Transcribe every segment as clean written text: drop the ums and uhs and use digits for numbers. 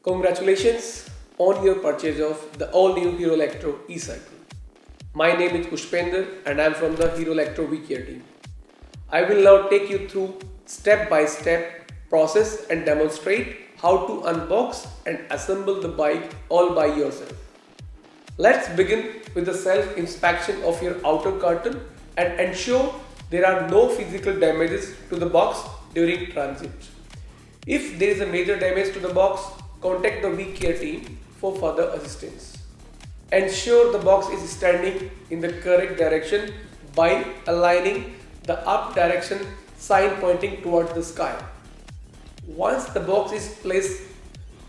Congratulations on your purchase of the all-new Hero Electro e-cycle. My name is Pushpender and I am from the Hero Electro VCare team. I will now take you through step-by-step process and demonstrate how to unbox and assemble the bike all by yourself. Let's begin with the self-inspection of your outer curtain and ensure there are no physical damages to the box during transit. If there is a major damage to the box, contact the VCare team for further assistance. Ensure the box is standing in the correct direction by aligning the up direction sign pointing towards the sky. Once the box is placed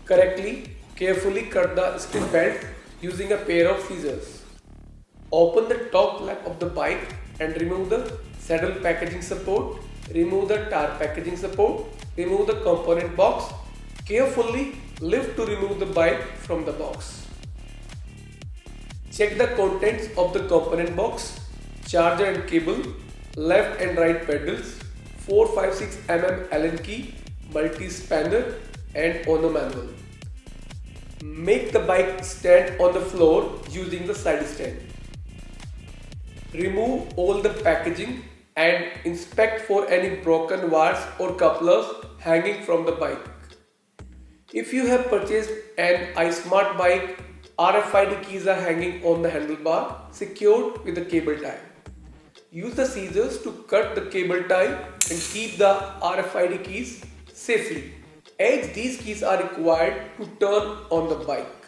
correctly, carefully cut the strip belt using a pair of scissors. Open the top flap of the bike and remove the saddle packaging support, remove the tire packaging support, remove the component box. Carefully lift to remove the bike from the box. Check the contents of the component box, charger and cable, left and right pedals, 456 mm Allen key, multi-spanner and owner manual. Make the bike stand on the floor using the side stand. Remove all the packaging and inspect for any broken wires or couplers hanging from the bike. If you have purchased an iSmart bike, RFID keys are hanging on the handlebar, secured with a cable tie. Use the scissors to cut the cable tie and keep the RFID keys safely, as these keys are required to turn on the bike.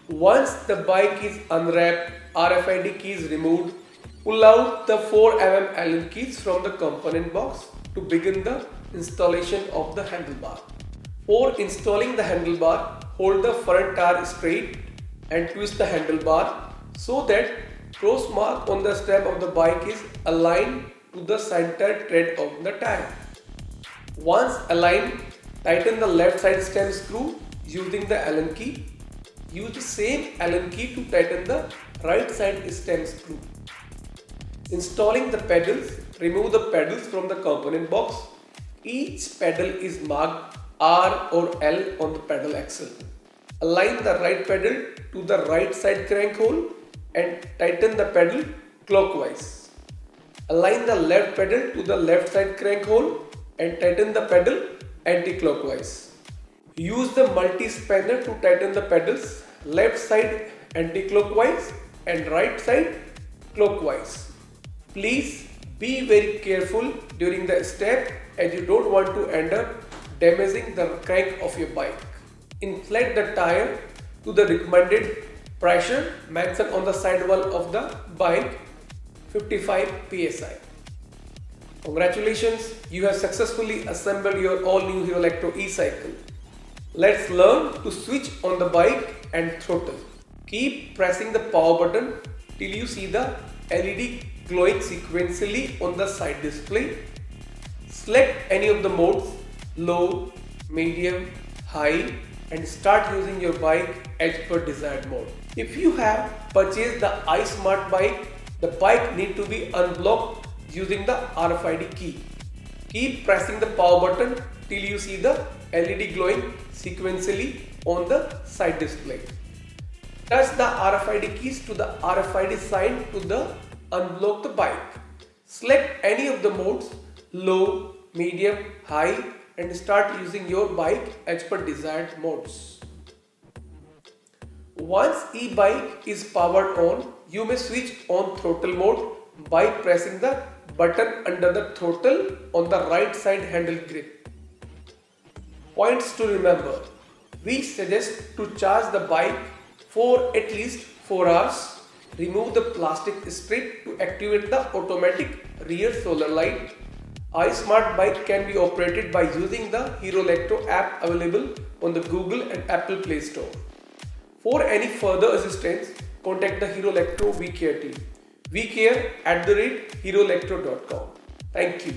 Once the bike is unwrapped, RFID keys removed, pull out the 4 mm Allen keys from the component box to begin the installation of the handlebar. For installing the handlebar, hold the front tire straight and twist the handlebar so that cross mark on the stem of the bike is aligned to the center tread of the tire. Once aligned, tighten the left side stem screw using the Allen key. Use the same Allen key to tighten the right side stem screw. Installing the pedals, remove the pedals from the component box. Each pedal is marked R or L on the pedal axle. Align the right pedal to the right side crank hole and tighten the pedal clockwise. Align the left pedal to the left side crank hole and tighten the pedal anti-clockwise. Use the multi-spanner to tighten the pedals left side anti-clockwise and right side clockwise. Please be very careful during the step as you don't want to end up damaging the crank of your bike. Inflate the tire to the recommended pressure mentioned on the sidewall of the bike, 55 psi. Congratulations, you have successfully assembled your all-new Hero Electro e-cycle. Let's learn to switch on the bike and throttle. Keep pressing the power button till you see the LED glowing sequentially on the side display. Select any of the modes, low, medium, high, and start using your bike as per desired mode. If you have purchased the iSmart bike, the bike need to be unblocked using the RFID key. Keep pressing the power button till you see the LED glowing sequentially on the side display. Touch the RFID keys to the RFID sign to unblock the bike. Select any of the modes, low, medium, high, and start using your bike as per desired modes. Once e-bike is powered on, you may switch on throttle mode by pressing the button under the throttle on the right side handle grip. Points to remember: we suggest to charge the bike for at least 4 hours. Remove the plastic strip to activate the automatic rear solar light. iSmart bike can be operated by using the Hero Electro app available on the Google and Apple Play Store. For any further assistance, contact the Hero Electro VCare team. vcare@heroelectro.com. Thank you.